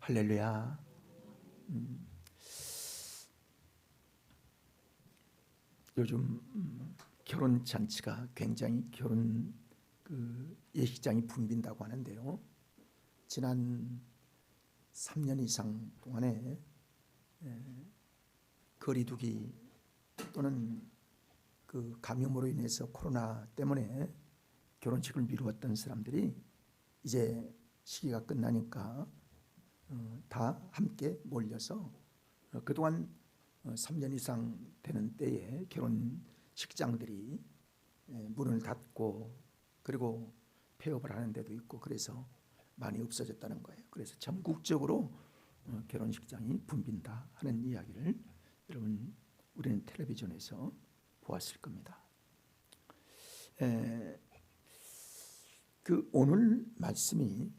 할렐루야. 요즘 결혼 잔치가 굉장히 결혼 예식장이 붐빈다고 하는데요. 지난 3년 이상 동안에 거리두기 또는 그 감염으로 인해서 코로나 때문에 결혼식을 미루었던 사람들이 이제 시기가 끝나니까 다 함께 몰려서 그동안 3년 이상 되는 때에 결혼식장들이 문을 닫고 그리고 폐업을 하는 데도 있고 그래서 많이 없어졌다는 거예요. 그래서 전국적으로 결혼식장이 붐빈다 하는 이야기를 여러분 우리는 텔레비전에서 보았을 겁니다. 그 오늘 말씀이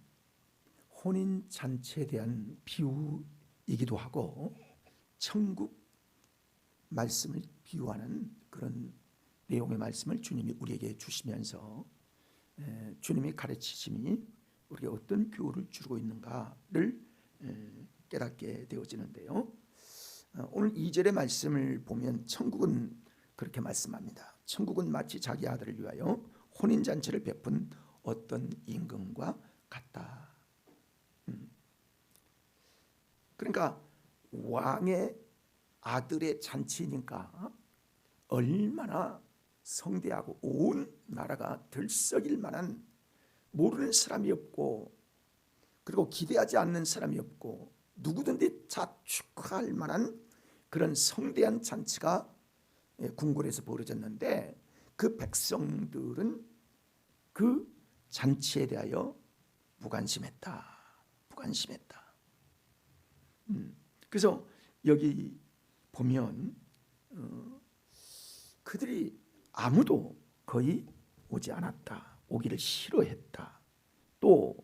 혼인 잔치에 대한 비유이기도 하고 천국 말씀을 비유하는 그런 내용의 말씀을 주님이 우리에게 주시면서 주님의 가르치심이 우리에게 어떤 교훈을 주고 있는가를 깨닫게 되어지는데요. 오늘 2절의 말씀을 보면 천국은 그렇게 말씀합니다. 천국은 마치 자기 아들을 위하여 혼인잔치를 베푼 어떤 임금과 같다. 그러니까 왕의 아들의 잔치니까 얼마나 성대하고 온 나라가 들썩일 만한, 모르는 사람이 없고 그리고 기대하지 않는 사람이 없고 누구든지 다 축하할 만한 그런 성대한 잔치가 궁궐에서 벌어졌는데 그 백성들은 그 잔치에 대하여 무관심했다. 그래서 여기 보면 그들이 아무도 거의 오지 않았다. 오기를 싫어했다. 또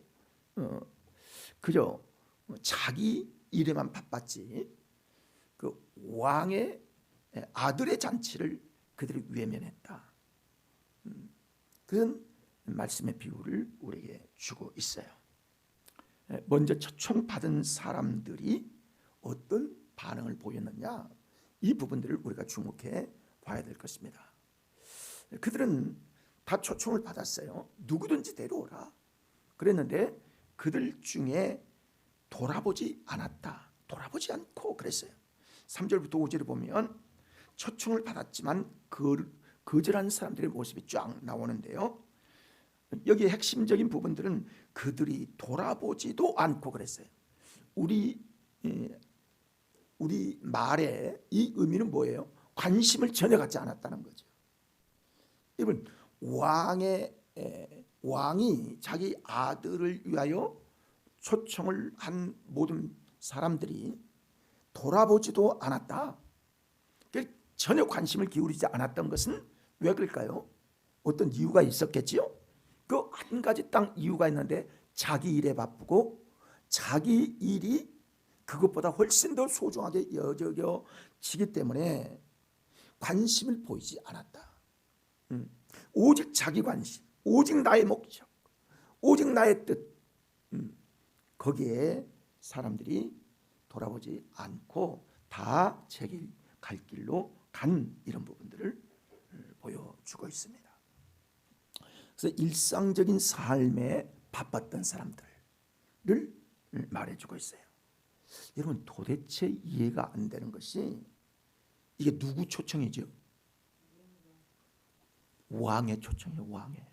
그저 자기 일에만 바빴지 그 왕의 아들의 잔치를 그들이 외면했다. 그런 말씀의 비유를 우리에게 주고 있어요. 먼저 초청 받은 사람들이 어떤 반응을 보였느냐, 이 부분들을 우리가 주목해 봐야 될 것입니다. 그들은 다 초청을 받았어요. 누구든지 데려오라 그랬는데 그들 중에 돌아보지 않았다. 돌아보지 않고 그랬어요. 3절부터 5절을 보면 초청을 받았지만 거절한 사람들의 모습이 쫙 나오는데요. 여기에 핵심적인 부분들은 그들이 돌아보지도 않고 그랬어요. 우리 말의 이 의미는 뭐예요? 관심을 전혀 갖지 않았다는 거죠. 여러분, 왕이 자기 아들을 위하여 초청을 한 모든 사람들이 돌아보지도 않았다. 전혀 관심을 기울이지 않았던 것은 왜 그럴까요? 어떤 이유가 있었겠지요? 그 한 가지 딱 이유가 있는데 자기 일에 바쁘고 자기 일이 그것보다 훨씬 더 소중하게 여겨지기 때문에 관심을 보이지 않았다. 오직 자기 관심, 오직 나의 목적, 오직 나의 뜻, 거기에 사람들이 돌아보지 않고 다 제 길 갈 길로 간 이런 부분들을 보여주고 있습니다. 그래서 일상적인 삶에 바빴던 사람들을 말해주고 있어요. 여러분, 도대체 이해가 안 되는 것이 이게 누구 초청이죠? 왕의 초청이에요. 왕의,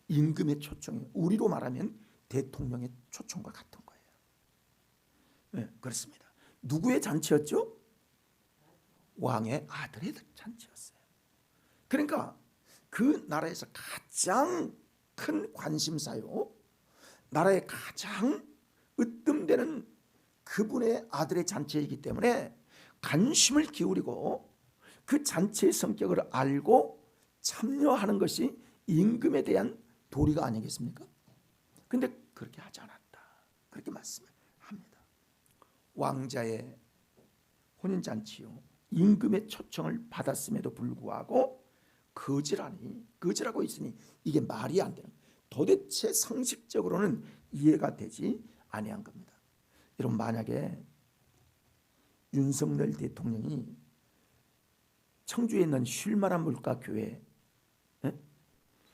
임금의 초청이에요. 우리로 말하면 대통령의 초청과 같은 거예요. 네, 그렇습니다. 누구의 잔치였죠? 왕의 아들의 잔치였어요. 그러니까 그 나라에서 가장 큰 관심사요, 나라에 가장 으뜸되는 그분의 아들의 잔치이기 때문에 관심을 기울이고 그 잔치의 성격을 알고 참여하는 것이 임금에 대한 도리가 아니겠습니까? 그런데 그렇게 하지 않았다. 그렇게 말씀을 합니다. 왕자의 혼인잔치요, 임금의 초청을 받았음에도 불구하고 거절하고 있으니 이게 말이 안 되는, 도대체 상식적으로는 이해가 되지 아니한 겁니다. 여러분, 만약에 윤석열 대통령이 청주에 있는 쉴만한 물가 교회,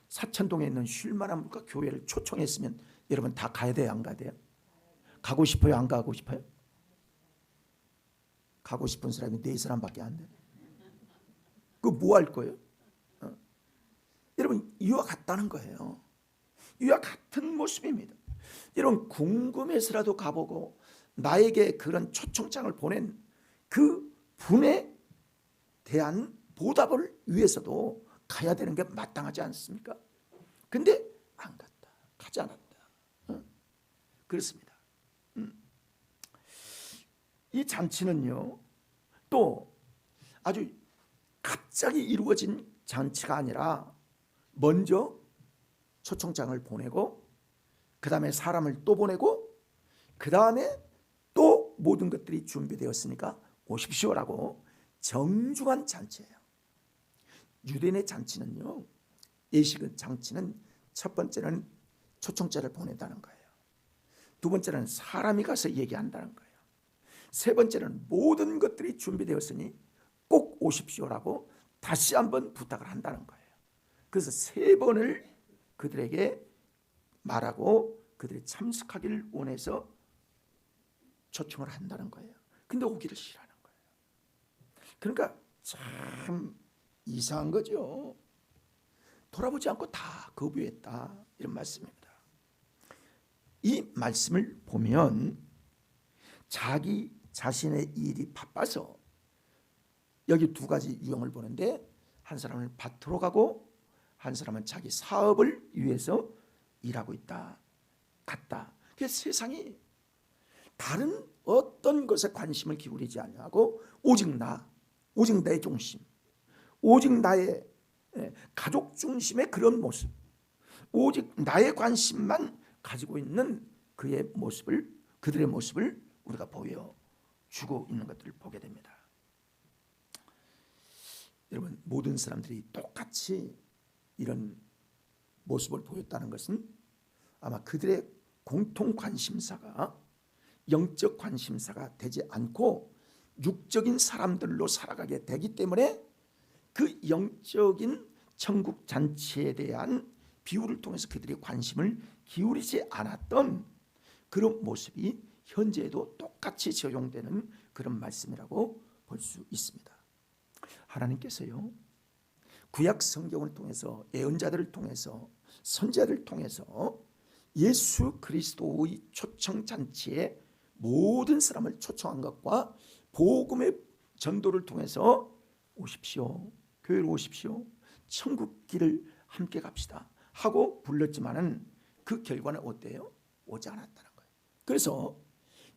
사천동에 있는 쉴만한 물가 교회를 초청했으면 여러분 다 가야 돼요, 안 가야 돼요? 가고 싶어요, 안 가고 싶어요? 가고 싶은 사람이 4사람밖에 안 돼. 그거 뭐 할 거예요? 여러분, 이와 같다는 거예요. 이와 같은 모습입니다. 여러분, 궁금해서라도 가보고 나에게 그런 초청장을 보낸 그 분에 대한 보답을 위해서도 가야 되는 게 마땅하지 않습니까? 근데 안 갔다, 가지 않았다. 그렇습니다. 이 잔치는요, 또 아주 갑자기 이루어진 잔치가 아니라 먼저 초청장을 보내고 그 다음에 사람을 또 보내고 그 다음에 또 모든 것들이 준비되었으니까 오십시오라고 정중한 잔치예요. 유대인의 잔치는요, 예식은 잔치는 첫 번째는 초청장을 보낸다는 거예요. 두 번째는 사람이 가서 얘기한다는 거예요. 세 번째는 모든 것들이 준비되었으니 꼭 오십시오라고 다시 한번 부탁을 한다는 거예요. 그래서 3번을 그들에게 말하고 그들이 참석하기를 원해서 초청을 한다는 거예요. 근데 오기를 싫어하는 거예요. 그러니까 참 이상한 거죠. 돌아보지 않고 다 거부했다, 이런 말씀입니다. 이 말씀을 보면 자기 자신의 일이 바빠서 여기 2가지 유형을 보는데, 한 사람은 밭으로 가고 한 사람은 자기 사업을 위해서 일하고 있다, 갔다. 그래서 세상이 다른 어떤 것에 관심을 기울이지 아니하고 오직 나, 오직 내 중심, 오직 나의 가족 중심의 그런 모습, 오직 나의 관심만 가지고 있는 그의 모습을, 그들의 모습을 우리가 보여주고 있는 것들을 보게 됩니다. 여러분, 모든 사람들이 똑같이 이런 모습을 보였다는 것은 아마 그들의 공통 관심사가 영적 관심사가 되지 않고 육적인 사람들로 살아가게 되기 때문에 그 영적인 천국 잔치에 대한 비유를 통해서 그들이 관심을 기울이지 않았던 그런 모습이 현재에도 똑같이 적용되는 그런 말씀이라고 볼 수 있습니다. 하나님께서요, 구약 성경을 통해서, 예언자들을 통해서, 선지자들을 통해서 예수 그리스도의 초청 잔치에 모든 사람을 초청한 것과 복음의 전도를 통해서 오십시오, 교회로 오십시오, 천국 길을 함께 갑시다 하고 불렀지만은 그 결과는 어때요? 오지 않았다는 거예요. 그래서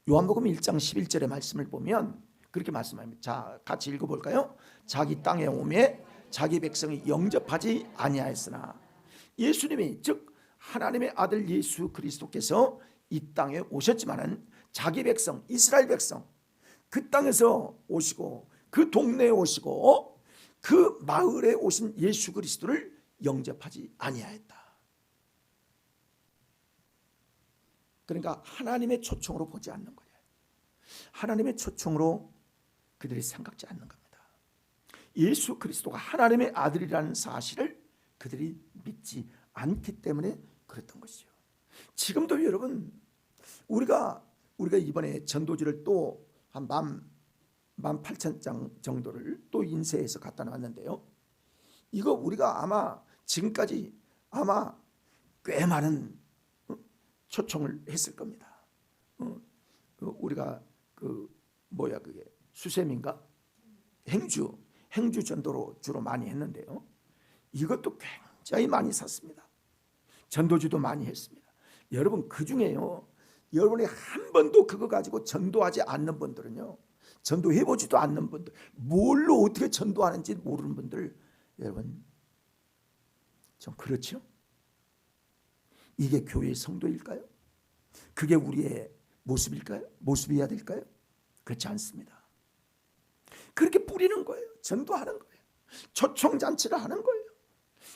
요한복음 1장 11절의 말씀을 보면 그렇게 말씀합니다. 자, 같이 읽어볼까요? 자기 땅에 오매 자기 백성이 영접하지 아니하였으나, 예수님이 즉 하나님의 아들 예수 그리스도께서 이 땅에 오셨지만은 자기 백성, 이스라엘 백성, 그 땅에서 오시고 그 동네에 오시고 그 마을에 오신 예수 그리스도를 영접하지 아니하였다. 그러니까 하나님의 초청으로 보지 않는 거예요. 하나님의 초청으로 그들이 생각지 않는 겁니다. 예수 그리스도가 하나님의 아들이라는 사실을 그들이 믿지 않기 때문에 그랬던 것이죠. 지금도 여러분, 우리가 이번에 전도지를 또 한 18,000장 정도를 또 인쇄해서 갖다 놨는데요, 이거 우리가 아마 지금까지 아마 꽤 많은 초청을 했을 겁니다. 우리가 그게 수세미인가 행주 전도로 주로 많이 했는데요, 이것도 굉장히 많이 샀습니다. 전도지도 많이 했습니다. 여러분, 그 중에요, 여러분이 한 번도 그거 가지고 전도하지 않는 분들은요, 전도해보지도 않는 분들, 뭘로 어떻게 전도하는지 모르는 분들, 여러분 좀 그렇죠? 이게 교회의 성도일까요? 그게 우리의 모습일까요? 모습이어야 될까요? 그렇지 않습니다. 그렇게 뿌리는 거예요. 전도하는 거예요. 초청잔치를 하는 거예요.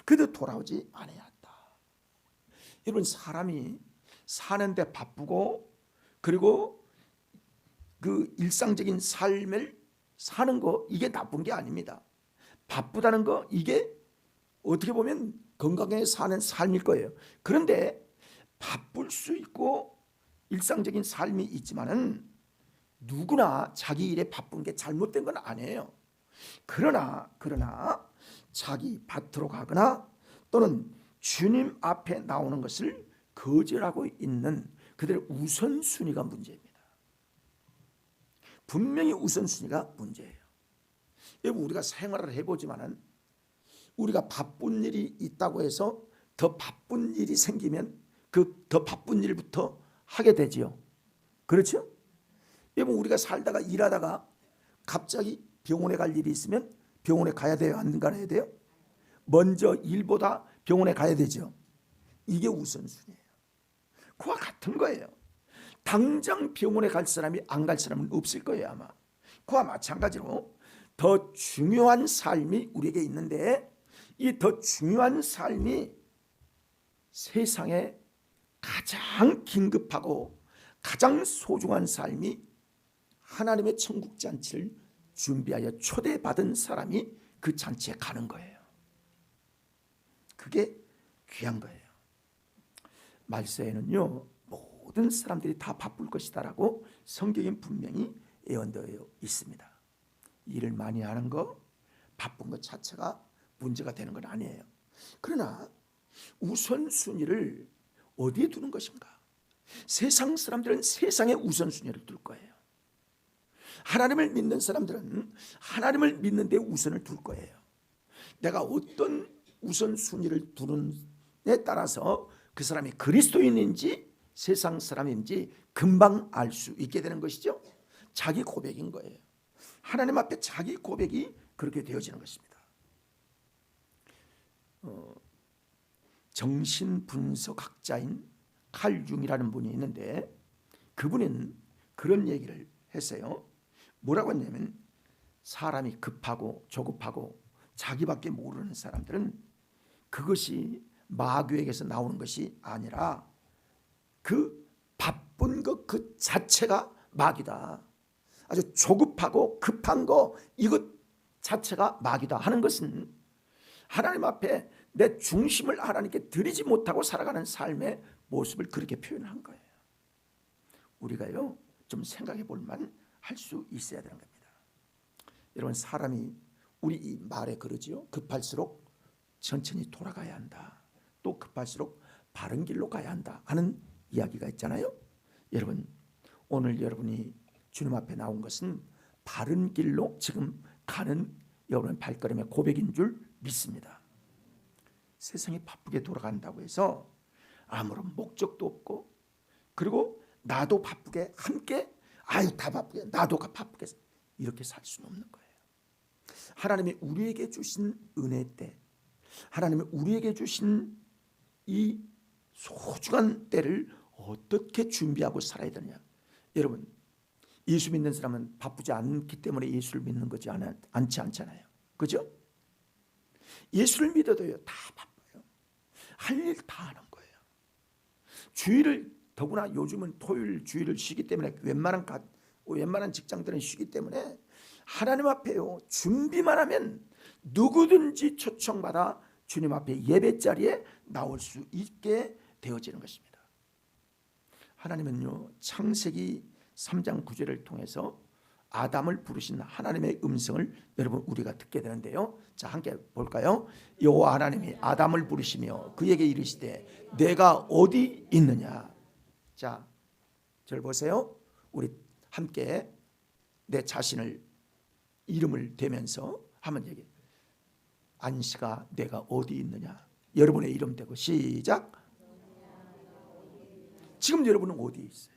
그래도 돌아오지 않아야한다. 여러분, 사람이 사는데 바쁘고 그리고 그 일상적인 삶을 사는 거 이게 나쁜 게 아닙니다. 바쁘다는 거 이게 어떻게 보면 건강하게 사는 삶일 거예요. 그런데 바쁠 수 있고 일상적인 삶이 있지만은 누구나 자기 일에 바쁜 게 잘못된 건 아니에요. 그러나 자기 밭으로 가거나 또는 주님 앞에 나오는 것을 거절하고 있는 그들의 우선순위가 문제입니다. 분명히 우선순위가 문제예요. 여러분, 우리가 생활을 해보지만은 우리가 바쁜 일이 있다고 해서 더 바쁜 일이 생기면 그 더 바쁜 일부터 하게 되지요. 그렇죠? 여러분, 우리가 살다가 일하다가 갑자기 병원에 갈 일이 있으면 병원에 가야 돼요? 안 가야 돼요? 먼저 일보다 병원에 가야 되죠. 이게 우선순위예요. 그와 같은 거예요. 당장 병원에 갈 사람이 안 갈 사람은 없을 거예요, 아마. 그와 마찬가지로 더 중요한 삶이 우리에게 있는데 이 더 중요한 삶이 세상에 가장 긴급하고 가장 소중한 삶이 하나님의 천국 잔치를 준비하여 초대받은 사람이 그 잔치에 가는 거예요. 그게 귀한 거예요. 말세에는요, 모든 사람들이 다 바쁠 것이다라고 성경에 분명히 예언되어 있습니다. 일을 많이 하는 거, 바쁜 것 자체가 문제가 되는 건 아니에요. 그러나 우선순위를 어디에 두는 것인가? 세상 사람들은 세상의 우선순위를 둘 거예요. 하나님을 믿는 사람들은 하나님을 믿는 데 우선을 둘 거예요. 내가 어떤 우선순위를 두는에 따라서 그 사람이 그리스도인인지 세상 사람인지 금방 알 수 있게 되는 것이죠. 자기 고백인 거예요. 하나님 앞에 자기 고백이 그렇게 되어지는 것입니다. 정신분석학자인 칼 융이라는 분이 있는데 그분은 그런 얘기를 했어요. 뭐라고 했냐면 사람이 급하고 조급하고 자기밖에 모르는 사람들은 그것이 마귀에게서 나오는 것이 아니라 그 바쁜 것 그 자체가 마귀다. 아주 조급하고 급한 거 이것 자체가 마귀다 하는 것은 하나님 앞에 내 중심을 하나님께 드리지 못하고 살아가는 삶의 모습을 그렇게 표현한 거예요. 우리가요 좀 생각해 볼 만 할 수 있어야 되는 겁니다. 여러분, 사람이 우리 이 말에 그러지요. 급할수록 천천히 돌아가야 한다. 또 급할수록 바른 길로 가야 한다 하는 이야기가 있잖아요. 여러분, 오늘 여러분이 주님 앞에 나온 것은 바른 길로 지금 가는 여러분의 발걸음의 고백인 줄 믿습니다. 세상이 바쁘게 돌아간다고 해서 아무런 목적도 없고 그리고 나도 바쁘게 함께 다 바쁘게 나도 바쁘게 이렇게 살 수는 없는 거예요. 하나님이 우리에게 주신 은혜 때 하나님이 우리에게 주신 이 소중한 때를 어떻게 준비하고 살아야 되느냐. 여러분, 예수 믿는 사람은 바쁘지 않기 때문에 예수를 믿는 거지 않잖아요. 그죠? 예수를 믿어도요 다 바빠요. 할 일 다 하는 거예요. 주일을 더구나 요즘은 토요일 주일을 쉬기 때문에 웬만한 직장들은 쉬기 때문에 하나님 앞에요 준비만 하면 누구든지 초청받아 주님 앞에 예배 자리에 나올 수 있게 되어지는 것입니다. 하나님은요 창세기 3장 9절을 통해서 아담을 부르신 하나님의 음성을 여러분 우리가 듣게 되는데요. 자, 함께 볼까요? 여호와 하나님이 아담을 부르시며 그에게 이르시되 내가 어디 있느냐. 자, 저를 보세요. 우리 함께 내 자신을 이름을 대면서 한번 얘기해. 안식아, 내가 어디 있느냐. 여러분의 이름 대고 시작. 지금 여러분은 어디에 있어요?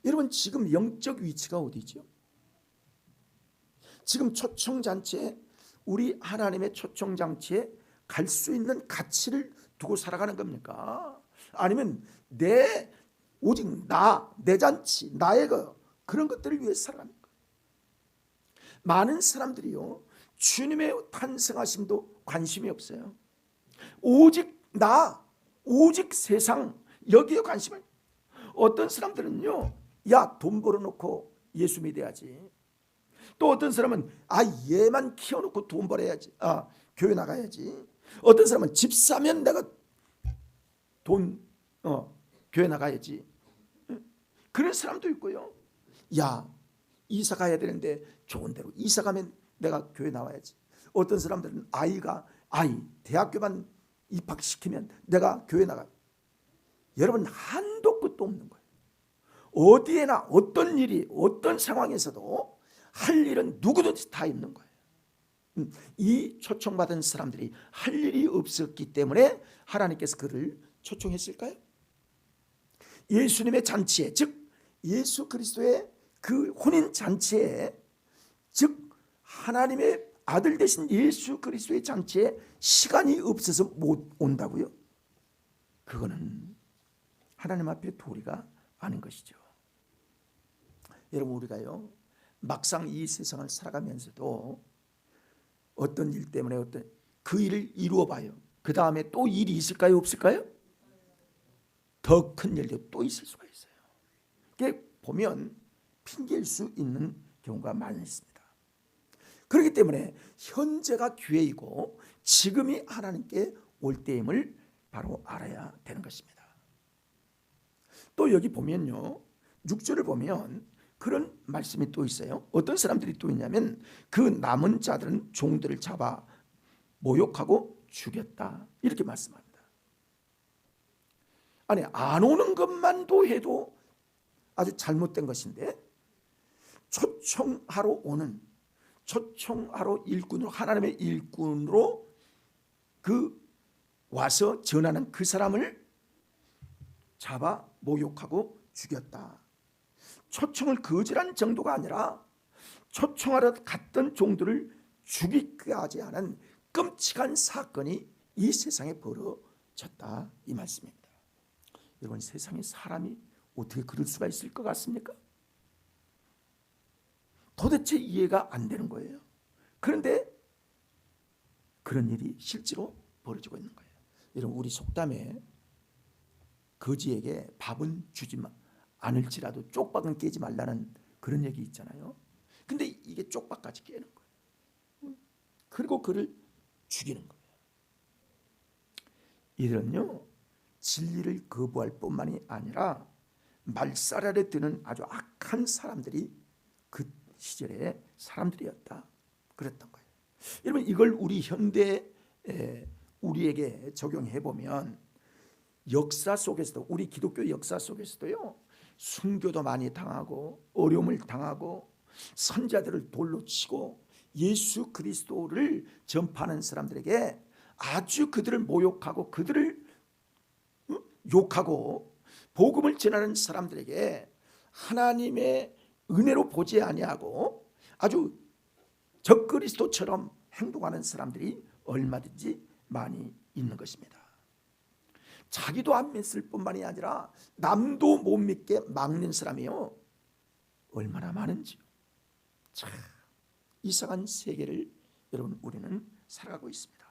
여러분 지금 영적 위치가 어디죠? 지금 초청잔치에 우리 하나님의 초청잔치에 갈 수 있는 가치를 두고 살아가는 겁니까? 아니면 오직 내 잔치, 나의 그런 것들을 위해 살아갑니까? 많은 사람들이요 주님의 탄생하심도 관심이 없어요. 오직 오직 세상 여기에 관심을. 어떤 사람들은요 야, 돈 벌어놓고 예수 믿어야지. 또 어떤 사람은 얘만 키워놓고 돈 벌어야지. 교회 나가야지. 어떤 사람은 집 사면 내가 돈 교회 나가야지. 그런 사람도 있고요. 야, 이사 가야 되는데 좋은 데로 이사 가면 내가 교회 나와야지. 어떤 사람들은 대학교만 입학시키면 내가 교회 나가. 여러분, 한도 끝도 없는 거예요. 어디에나 어떤 일이 어떤 상황에서도 할 일은 누구든지 다 있는 거예요. 이 초청받은 사람들이 할 일이 없었기 때문에 하나님께서 그를 초청했을까요? 예수님의 잔치에, 즉 예수 그리스도의 그 혼인 잔치에, 즉 하나님의 아들 되신 예수 그리스도의 잔치에 시간이 없어서 못 온다고요? 그거는 하나님 앞에 도리가 아닌 것이죠. 여러분, 우리가요 막상 이 세상을 살아가면서도 어떤 일 때문에 그 일을 이루어 봐요. 그 다음에 또 일이 있을까요, 없을까요? 더 큰 일도 또 있을 수가 있어요. 이게 보면 핑계일 수 있는 경우가 많이 있습니다. 그렇기 때문에 현재가 기회이고 지금이 하나님께 올 때임을 바로 알아야 되는 것입니다. 또 여기 보면요, 6절을 보면 그런 말씀이 또 있어요. 어떤 사람들이 또 있냐면 그 남은 자들은 종들을 잡아 모욕하고 죽였다, 이렇게 말씀합니다. 아니, 안 오는 것만도 해도 아주 잘못된 것인데 초청하러 일꾼으로, 하나님의 일꾼으로 와서 전하는 그 사람을 잡아 모욕하고 죽였다. 초청을 거절한 정도가 아니라 초청하러 갔던 종들을 죽이기까지 하는 끔찍한 사건이 이 세상에 벌어졌다, 이 말씀입니다. 여러분, 세상에 사람이 어떻게 그럴 수가 있을 것 같습니까? 도대체 이해가 안 되는 거예요. 그런데 그런 일이 실제로 벌어지고 있는 거예요. 여러분, 우리 속담에 거지에게 밥은 주지 않을지라도 쪽박은 깨지 말라는 그런 얘기 있잖아요. 근데 이게 쪽박까지 깨는 거예요. 그리고 그를 죽이는 거예요. 이들은요, 진리를 거부할 뿐만이 아니라 말살 아래 드는 아주 악한 사람들이 그 시절의 사람들이었다, 그랬던 거예요. 여러분, 이걸 우리 현대 우리에게 적용해 보면 역사 속에서도, 우리 기독교 역사 속에서도요, 순교도 많이 당하고 어려움을 당하고 선자들을 돌로 치고 예수 그리스도를 전파하는 사람들에게 아주 그들을 모욕하고 그들을 욕하고 복음을 전하는 사람들에게 하나님의 은혜로 보지 아니하고 아주 적그리스도처럼 행동하는 사람들이 얼마든지 많이 있는 것입니다. 자기도 안 믿을 뿐만이 아니라 남도 못 믿게 막는 사람이요, 얼마나 많은지요. 참 이상한 세계를 여러분, 우리는 살아가고 있습니다.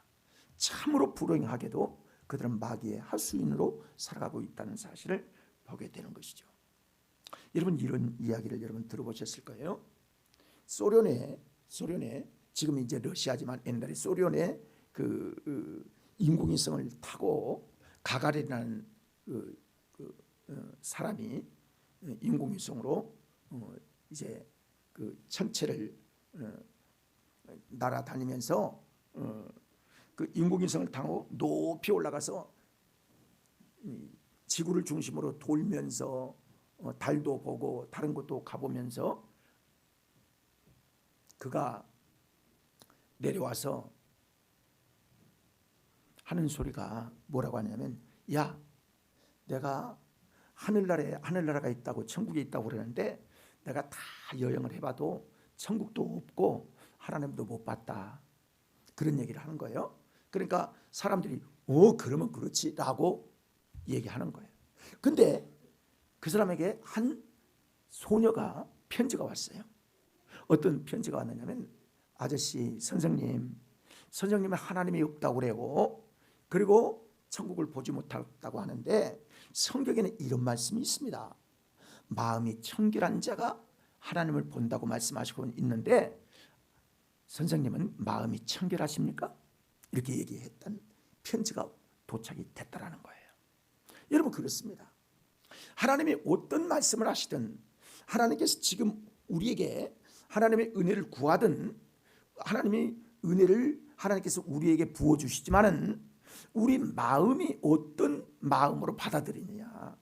참으로 불행하게도 그들은 마귀의 하수인으로 살아가고 있다는 사실을 보게 되는 것이죠. 여러분, 이런 이야기를 여러분 들어보셨을 거예요. 소련에 지금 이제 러시아지만 옛날에 소련의 인공위성을 타고 가가린이라는 사람이 인공위성으로 이제 그 천체를 날아다니면서 그 인공위성을 타고 높이 올라가서 지구를 중심으로 돌면서 달도 보고 다른 곳도 가보면서 그가 내려와서 하는 소리가 뭐라고 하냐면, 야, 내가 하늘나라가 있다고, 천국에 있다고 그러는데 내가 다 여행을 해봐도 천국도 없고 하나님도 못 봤다, 그런 얘기를 하는 거예요. 그러니까 사람들이 그러면 그렇지 라고 얘기하는 거예요. 근데 그 사람에게 한 소녀가 편지가 왔어요. 어떤 편지가 왔느냐면, 아저씨, 선생님은 하나님이 없다고 그래요. 그리고 천국을 보지 못했다고 하는데 성경에는 이런 말씀이 있습니다. 마음이 청결한 자가 하나님을 본다고 말씀하시고 있는데 선생님은 마음이 청결하십니까? 이렇게 얘기했던 편지가 도착이 됐다라는 거예요. 여러분 그렇습니다. 하나님이 어떤 말씀을 하시든 하나님께서 지금 우리에게 하나님의 은혜를 구하든 하나님의 은혜를 하나님께서 우리에게 부어주시지만은 우리 마음이 어떤 마음으로 받아들이느냐,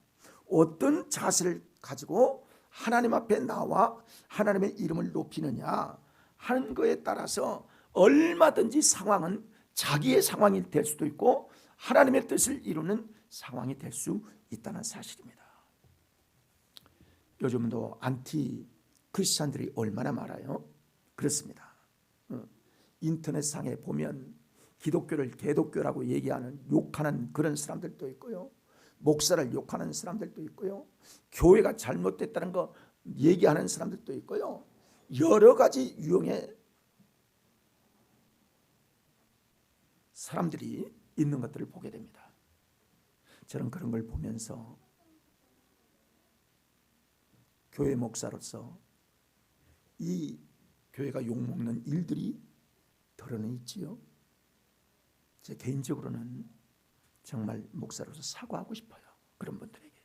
어떤 자세를 가지고 하나님 앞에 나와 하나님의 이름을 높이느냐 하는 것에 따라서 얼마든지 상황은 자기의 상황이 될 수도 있고 하나님의 뜻을 이루는 상황이 될 수 있다는 사실입니다. 요즘도 안티 크리스찬들이 얼마나 많아요? 그렇습니다. 인터넷상에 보면 기독교를 개독교라고 얘기하는 욕하는 그런 사람들도 있고요, 목사를 욕하는 사람들도 있고요, 교회가 잘못됐다는 거 얘기하는 사람들도 있고요, 여러 가지 유형의 사람들이 있는 것들을 보게 됩니다. 저는 그런 걸 보면서 교회 목사로서 이 교회가 욕먹는 일들이 덜어는 있지요. 제 개인적으로는 정말 목사로서 사과하고 싶어요, 그런 분들에게.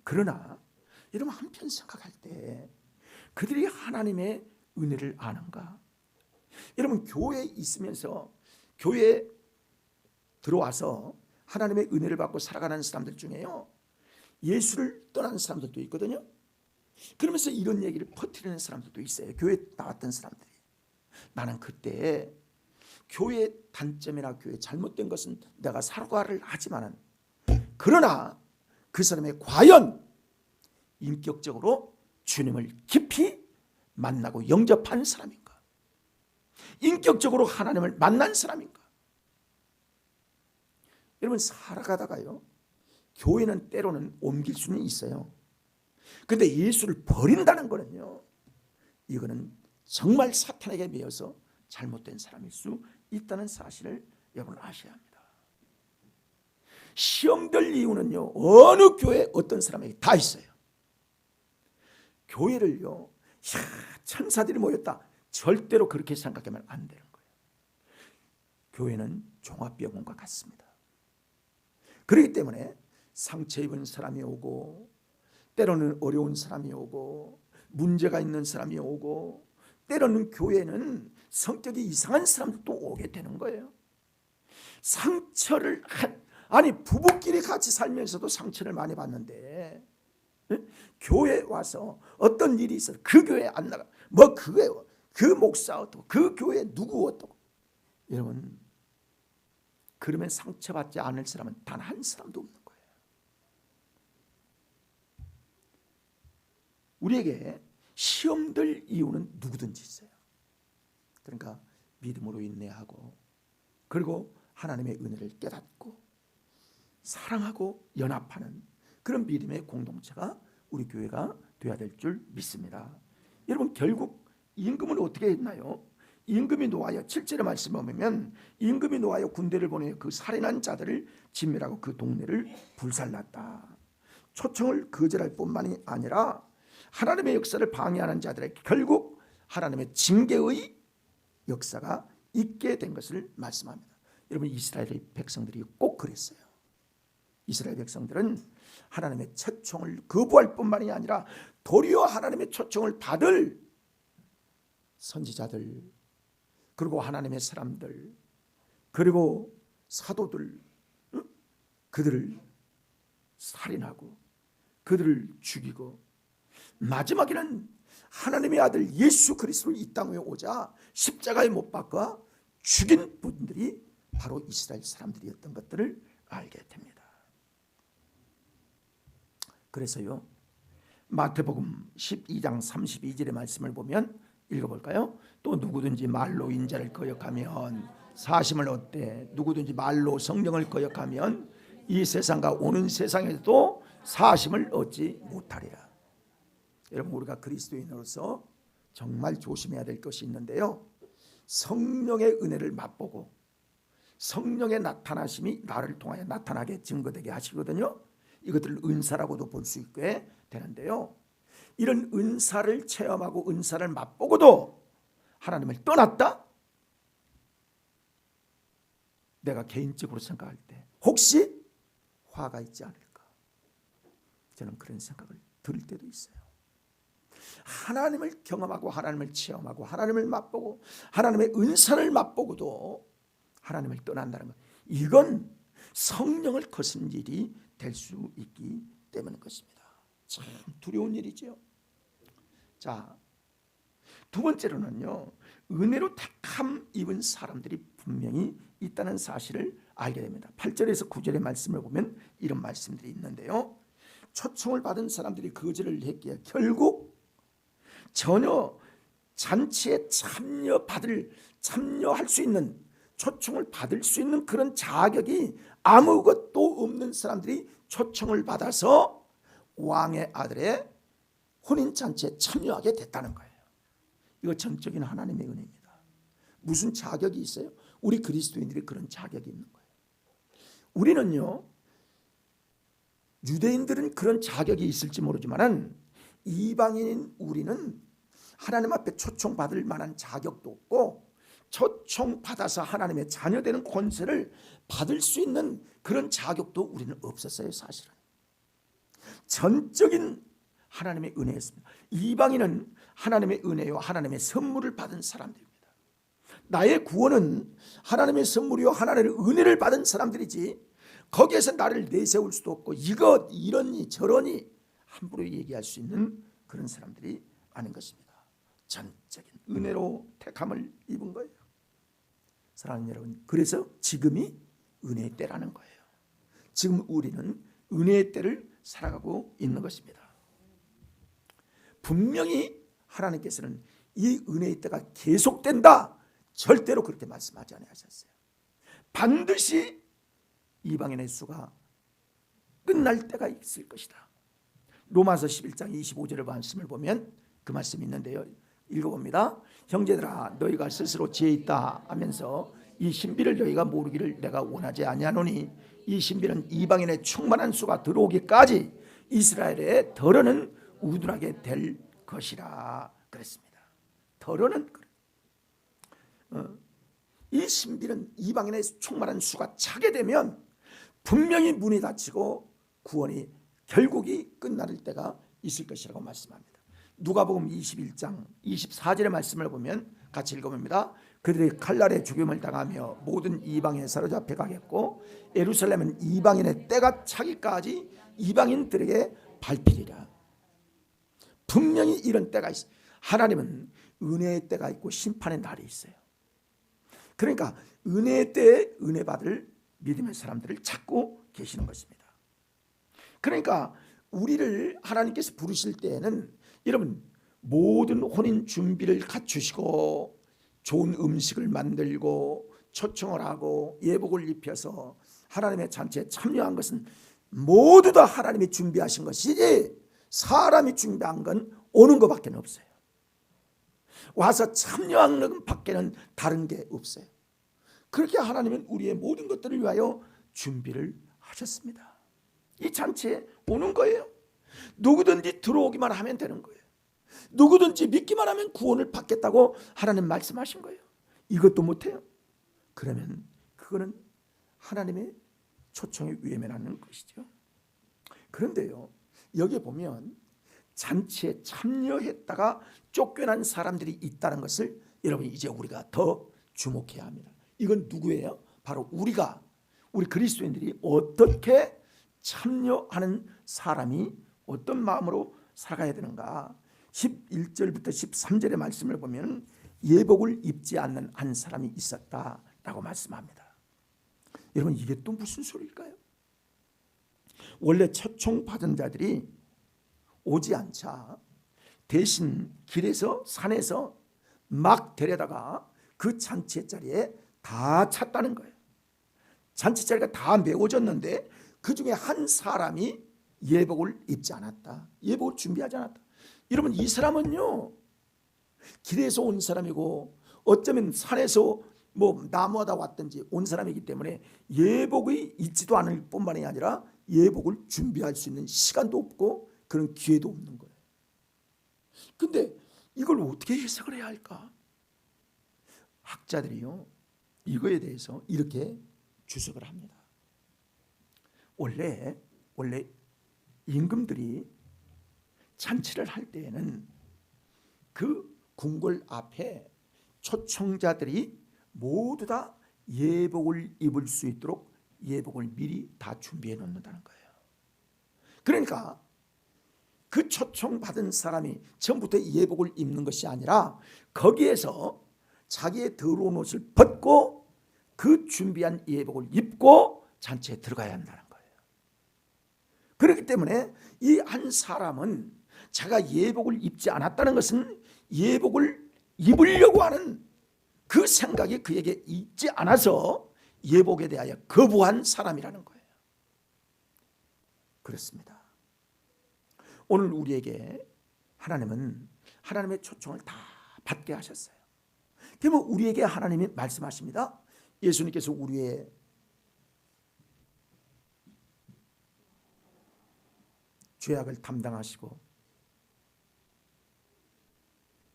그러나 여러분 한편 생각할 때 그들이 하나님의 은혜를 아는가? 여러분 교회에 있으면서 교회에 들어와서 하나님의 은혜를 받고 살아가는 사람들 중에요, 예수를 떠난 사람들도 있거든요. 그러면서 이런 얘기를 퍼뜨리는 사람들도 있어요. 교회에 나왔던 사람들이. 나는 그때 교회의 단점이나 교회의 잘못된 것은 내가 사과를 하지만은, 그러나 그 사람이 과연 인격적으로 주님을 깊이 만나고 영접한 사람인가? 인격적으로 하나님을 만난 사람인가? 여러분 살아가다가요, 교회는 때로는 옮길 수는 있어요. 그런데 예수를 버린다는 거는요, 이거는 정말 사탄에게 매여서 잘못된 사람일 수 있다는 사실을 여러분 아셔야 합니다. 시험될 이유는요, 어느 교회 어떤 사람에게 다 있어요. 교회를요, 천사들이 모였다, 절대로 그렇게 생각하면 안 되는 거예요. 교회는 종합병원과 같습니다. 그렇기 때문에 상처 입은 사람이 오고, 때로는 어려운 사람이 오고, 문제가 있는 사람이 오고, 때로는 교회는 성격이 이상한 사람들도 오게 되는 거예요. 상처를 부부끼리 같이 살면서도 상처를 많이 받는데, 교회에 와서 어떤 일이 있어서 그 교회에 안 나가, 그 목사 어떻고 그 교회 누구 어떻고, 여러분 그러면 상처받지 않을 사람은 단 한 사람도 없는 거예요. 우리에게 시험될 이유는 누구든지 있어요. 그러니까 믿음으로 인내하고, 그리고 하나님의 은혜를 깨닫고 사랑하고 연합하는 그런 믿음의 공동체가 우리 교회가 되어야 될 줄 믿습니다. 여러분 결국 임금은 어떻게 했나요? 임금이 노하여 7절의 말씀을 보면, 임금이 노하여 군대를 보내 그 살인한 자들을 진멸하고 그 동네를 불살랐다. 초청을 거절할 뿐만이 아니라 하나님의 역사를 방해하는 자들에게 결국 하나님의 징계의 역사가 있게 된 것을 말씀합니다. 여러분 이스라엘의 백성들이 꼭 그랬어요. 이스라엘 백성들은 하나님의 초청을 거부할 뿐만이 아니라 도리어 하나님의 초청을 받을 선지자들, 그리고 하나님의 사람들, 그리고 사도들, 그들을 살인하고 그들을 죽이고, 마지막에는 하나님의 아들 예수 그리스도를 이 땅에 오자 십자가에 못 박아 죽인 분들이 바로 이스라엘 사람들이었던 것들을 알게 됩니다. 그래서요, 마태복음 12장 32절의 말씀을 보면 읽어볼까요? 또 누구든지 말로 인자를 거역하면 사심을 얻되 누구든지 말로 성령을 거역하면 이 세상과 오는 세상에도 사심을 얻지 못하리라. 여러분 우리가 그리스도인으로서 정말 조심해야 될 것이 있는데요, 성령의 은혜를 맛보고 성령의 나타나심이 나를 통하여 나타나게 증거되게 하시거든요. 이것들을 은사라고도 볼 수 있게 되는데요, 이런 은사를 체험하고 은사를 맛보고도 하나님을 떠났다? 내가 개인적으로 생각할 때 혹시 화가 있지 않을까? 저는 그런 생각을 들 때도 있어요. 하나님을 경험하고 하나님을 체험하고 하나님을 맛보고 하나님의 은사를 맛보고도 하나님을 떠난다는 것, 이건 성령을 거스른 일이 될 수 있기 때문인 것입니다. 참 두려운 일이죠. 자, 두 번째로는요, 은혜로 택함 입은 사람들이 분명히 있다는 사실을 알게 됩니다. 8절에서 9절의 말씀을 보면 이런 말씀들이 있는데요, 초청을 받은 사람들이 거절을 했기에 결국 전혀 잔치에 참여할 수 있는, 초청을 받을 수 있는 그런 자격이 아무것도 없는 사람들이 초청을 받아서 왕의 아들의 혼인잔치에 참여하게 됐다는 거예요. 이거 전적인 하나님의 은혜입니다. 무슨 자격이 있어요? 우리 그리스도인들이 그런 자격이 있는 거예요. 우리는요, 유대인들은 그런 자격이 있을지 모르지만 이방인인 우리는 하나님 앞에 초청받을 만한 자격도 없고 초청받아서 하나님의 자녀되는 권세를 받을 수 있는 그런 자격도 우리는 없었어요. 사실은 전적인 하나님의 은혜였습니다. 이방인은 하나님의 은혜요 하나님의 선물을 받은 사람들입니다. 나의 구원은 하나님의 선물이요 하나님의 은혜를 받은 사람들이지, 거기에서 나를 내세울 수도 없고 이것 이러니 저러니 함부로 얘기할 수 있는 그런 사람들이 아닌 것입니다. 전적인 은혜로 택함을 입은 거예요. 사랑하는 여러분, 그래서 지금이 은혜의 때라는 거예요. 지금 우리는 은혜의 때를 살아가고 있는 것입니다. 분명히 하나님께서는 이 은혜의 때가 계속된다, 절대로 그렇게 말씀하지 않으셨어요. 반드시 이방인의 수가 끝날 때가 있을 것이다. 로마서 11장 25절의 말씀을 보면 그 말씀이 있는데요, 읽어봅니다. 형제들아, 너희가 스스로 지혜 있다 하면서 이 신비를 너희가 모르기를 내가 원하지 아니하노니, 이 신비는 이방인의 충만한 수가 들어오기까지 이스라엘의 덜어는 우둔하게 될 것이라 그랬습니다. 덜어는 이 신비는 이방인의 충만한 수가 차게 되면 분명히 문이 닫히고 구원이 결국이 끝날 때가 있을 것이라고 말씀합니다. 누가복음 21장 24절의 말씀을 보면 같이 읽어봅니다. 그들이 칼날에 죽임을 당하며 모든 이방에 사로잡혀 가겠고 예루살렘은 이방인의 때가 차기까지 이방인들에게 밟히리라. 분명히 이런 때가 있어요. 하나님은 은혜의 때가 있고 심판의 날이 있어요. 그러니까 은혜의 때에 은혜 받을 믿음의 사람들을 찾고 계시는 것입니다. 그러니까 우리를 하나님께서 부르실 때에는 여러분 모든 혼인 준비를 갖추시고 좋은 음식을 만들고 초청을 하고 예복을 입혀서 하나님의 잔치에 참여한 것은 모두 다 하나님이 준비하신 것이지 사람이 준비한 건 오는 것밖에 없어요. 와서 참여하는 것 밖에는 다른 게 없어요. 그렇게 하나님은 우리의 모든 것들을 위하여 준비를 하셨습니다. 이 잔치에 오는 거예요. 누구든지 들어오기만 하면 되는 거예요. 누구든지 믿기만 하면 구원을 받겠다고 하나님 말씀하신 거예요. 이것도 못해요? 그러면 그거는 하나님의 초청에 위배하는 것이죠. 그런데요, 여기 보면 잔치에 참여했다가 쫓겨난 사람들이 있다는 것을 여러분 이제 우리가 더 주목해야 합니다. 이건 누구예요? 바로 우리 그리스도인들이 어떻게 참여하는 사람이 어떤 마음으로 살아가야 되는가. 11절부터 13절의 말씀을 보면 예복을 입지 않는 한 사람이 있었다라고 말씀합니다. 여러분 이게 또 무슨 소리일까요? 원래 초청 받은 자들이 오지 않자 대신 길에서 산에서 막 데려다가 그 잔치 자리에 다 찼다는 거예요. 잔치 자리가 다 메워졌는데 그 중에 한 사람이 예복을 입지 않았다. 예복을 준비하지 않았다. 여러분 이 사람은요 길에서 온 사람이고 어쩌면 산에서 뭐 나무하다 왔든지 온 사람이기 때문에 예복이 있지도 않을 뿐만이 아니라 예복을 준비할 수 있는 시간도 없고 그런 기회도 없는 거예요. 근데 이걸 어떻게 해석을 해야 할까? 학자들이요, 이거에 대해서 이렇게 주석을 합니다. 원래 임금들이 잔치를 할 때에는 그 궁궐 앞에 초청자들이 모두 다 예복을 입을 수 있도록 예복을 미리 다 준비해 놓는다는 거예요. 그러니까 그 초청받은 사람이 처음부터 예복을 입는 것이 아니라 거기에서 자기의 더러운 옷을 벗고 그 준비한 예복을 입고 잔치에 들어가야 한다는 거예요. 그렇기 때문에 이 한 사람은 자기가 예복을 입지 않았다는 것은 예복을 입으려고 하는 그 생각이 그에게 있지 않아서 예복에 대하여 거부한 사람이라는 거예요. 그렇습니다. 오늘 우리에게 하나님은 하나님의 초청을 다 받게 하셨어요. 그러면 우리에게 하나님이 말씀하십니다. 예수님께서 우리의 죄악을 담당하시고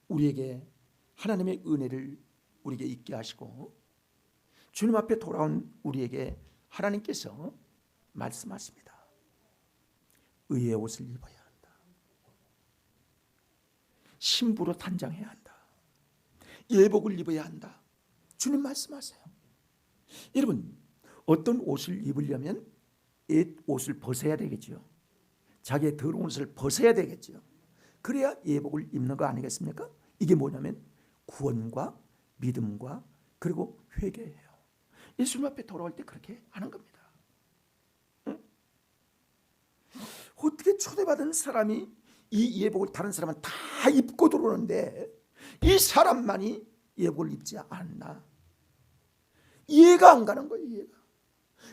우리에게 하나님의 은혜를 우리에게 있게 하시고 주님 앞에 돌아온 우리에게 하나님께서 말씀하십니다. 의의 옷을 입어야 한다. 신부로 단장해야 한다. 예복을 입어야 한다. 주님 말씀하세요. 여러분, 어떤 옷을 입으려면 옛 옷을 벗어야 되겠죠. 자기의 더러운 옷을 벗어야 되겠죠. 그래야 예복을 입는 거 아니겠습니까? 이게 뭐냐면 구원과 믿음과 그리고 회개예요. 예수님 앞에 돌아올 때 그렇게 하는 겁니다. 응? 어떻게 초대받은 사람이 이 예복을 다른 사람은 다 입고 들어오는데 이 사람만이 예복을 입지 않나? 이해가 안 가는 거예요. 이해가.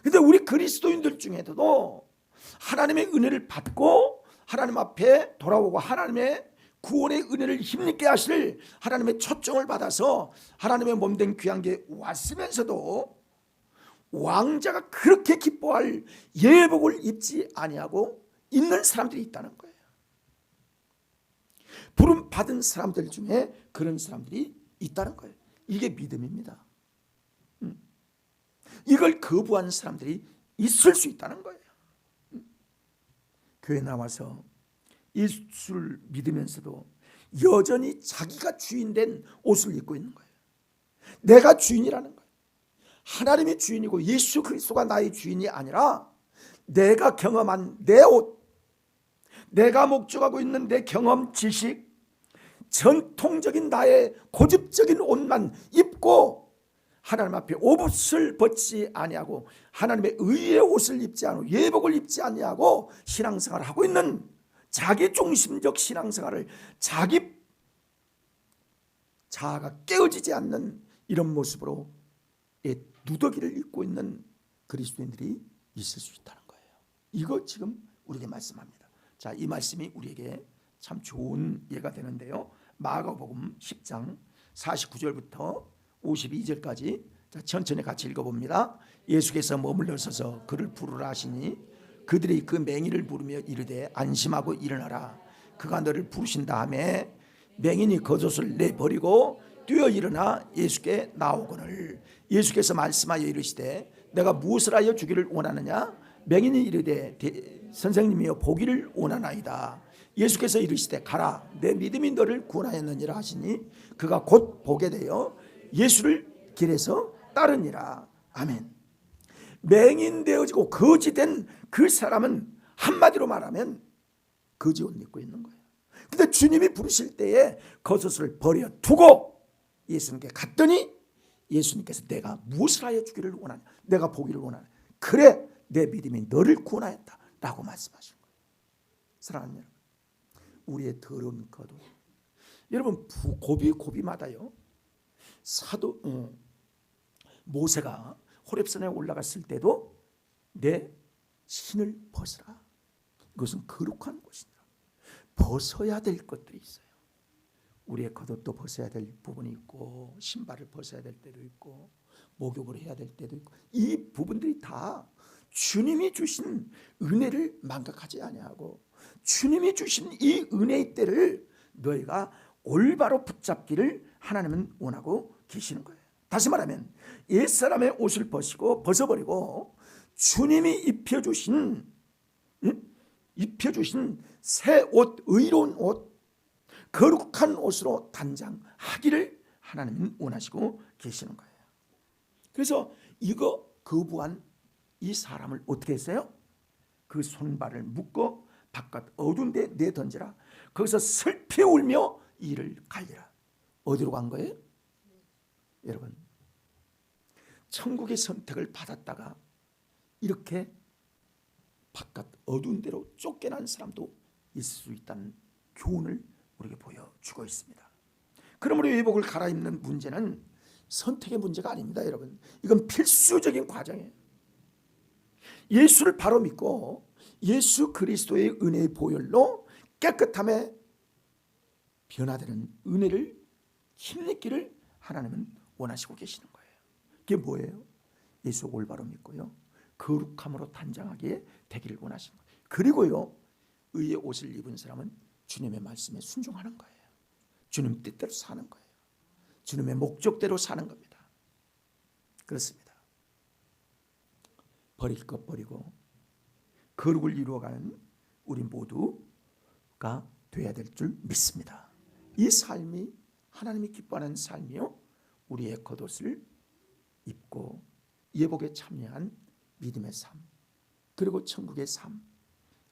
근데 우리 그리스도인들 중에도 하나님의 은혜를 받고 하나님 앞에 돌아오고 하나님의 구원의 은혜를 힘있게 하실 하나님의 초청을 받아서 하나님의 몸된 귀한 게 왔으면서도 왕자가 그렇게 기뻐할 예복을 입지 아니하고 있는 사람들이 있다는 거예요. 부름 받은 사람들 중에 그런 사람들이 있다는 거예요. 이게 믿음입니다. 이걸 거부한 사람들이 있을 수 있다는 거예요. 교회 나와서 예수를 믿으면서도 여전히 자기가 주인된 옷을 입고 있는 거예요. 내가 주인이라는 거예요. 하나님이 주인이고 예수 그리스도가 나의 주인이 아니라 내가 경험한 내 옷, 내가 목적하고 있는 내 경험, 지식, 전통적인 나의 고집적인 옷만 입고 하나님 앞에 옷을 벗지 아니하고 하나님의 의의 옷을 입지 않고 예복을 입지 아니하고 신앙생활을 하고 있는 자기 중심적 신앙생활을 자기 자아가 깨어지지 않는 이런 모습으로 누더기를 입고 있는 그리스도인들이 있을 수 있다는 거예요. 이거 지금 우리에게 말씀합니다. 자, 이 말씀이 우리에게 참 좋은 예가 되는데요. 마가복음 10장 49절부터 52절까지 자, 천천히 같이 읽어봅니다. 예수께서 머물러 서서 그를 부르라 하시니 그들이 그 맹인을 부르며 이르되 안심하고 일어나라. 그가 너를 부르신 다음에 맹인이 겉옷을 내버리고 뛰어 일어나 예수께 나오거늘 예수께서 말씀하여 이르시되 내가 무엇을 하여 주기를 원하느냐? 맹인이 이르되 선생님이여 보기를 원하나이다. 예수께서 이르시되 가라 내 믿음이 너를 구원하였느니라 하시니 그가 곧 보게 되어 예수를 길에서 따르니라. 아멘. 맹인 되어지고 거지된 그 사람은 한마디로 말하면 거지 옷 입고 있는 거예요. 근데 주님이 부르실 때에 겉옷을 버려 두고 예수님께 갔더니 예수님께서 내가 무엇을 하여 주기를 원하냐? 내가 보기를 원하냐? 그래 내 믿음이 너를 구원하였다 라고 말씀하신 거예요. 사랑하는 여러분, 우리의 더러운 겉옷, 여러분 고비마다요 사도 모세가 호렙산에 올라갔을 때도 내 신을 벗으라. 이것은 거룩한 곳이다. 벗어야 될 것들이 있어요. 우리의 겉옷도 벗어야 될 부분이 있고 신발을 벗어야 될 때도 있고 목욕을 해야 될 때도 있고 이 부분들이 다 주님이 주신 은혜를 망각하지 아니하고 주님이 주신 이 은혜의 때를 너희가 올바로 붙잡기를 하나님은 원하고 계시는 거예요. 다시 말하면 옛사람의 옷을 벗어버리고 주님이 입혀주신 새 옷, 의로운 옷, 거룩한 옷으로 단장하기를 하나님은 원하시고 계시는 거예요. 그래서 이거 거부한 이 사람을 어떻게 했어요? 그 손발을 묶어 바깥 어두운 데 내던지라. 거기서 슬피 울며 이를 갈리라. 어디로 간 거예요? 여러분, 천국의 선택을 받았다가 이렇게 바깥 어두운 데로 쫓겨난 사람도 있을 수 있다는 교훈을 우리에게 보여주고 있습니다. 그러므로 예복을 갈아입는 문제는 선택의 문제가 아닙니다. 여러분, 이건 필수적인 과정이에요. 예수를 바로 믿고 예수 그리스도의 은혜의 보혈로 깨끗함에 변화되는 은혜를 힘내기를 하나님은 원하시고 계시는 거예요. 그게 뭐예요? 예수 올바로 믿고요, 거룩함으로 단장하게 되기를 원하시는 거예요. 그리고요, 의의 옷을 입은 사람은 주님의 말씀에 순종하는 거예요. 주님 뜻대로 사는 거예요. 주님의 목적대로 사는 겁니다. 그렇습니다. 버릴 것 버리고 거룩을 이루어가는 우리 모두가 되어야 될 줄 믿습니다. 이 삶이 하나님이 기뻐하는 삶이요, 우리의 겉옷을 입고 예복에 참여한 믿음의 삶, 그리고 천국의 삶,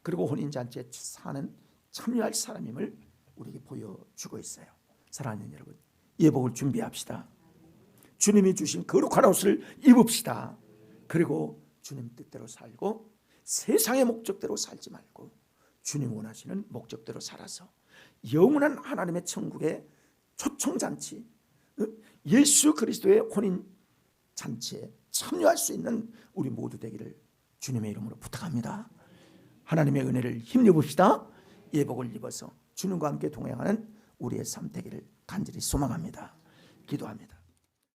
그리고 혼인잔치에 사는 참여할 사람임을 우리에게 보여주고 있어요. 사랑하는 여러분, 예복을 준비합시다. 주님이 주신 거룩한 옷을 입읍시다. 그리고 주님 뜻대로 살고 세상의 목적대로 살지 말고 주님 원하시는 목적대로 살아서 영원한 하나님의 천국의 초청잔치, 예수 그리스도의 혼인잔치에 참여할 수 있는 우리 모두 되기를 주님의 이름으로 부탁합니다. 하나님의 은혜를 힘입읍시다. 예복을 입어서 주님과 함께 동행하는 우리의 삶 되기를 간절히 소망합니다. 기도합니다.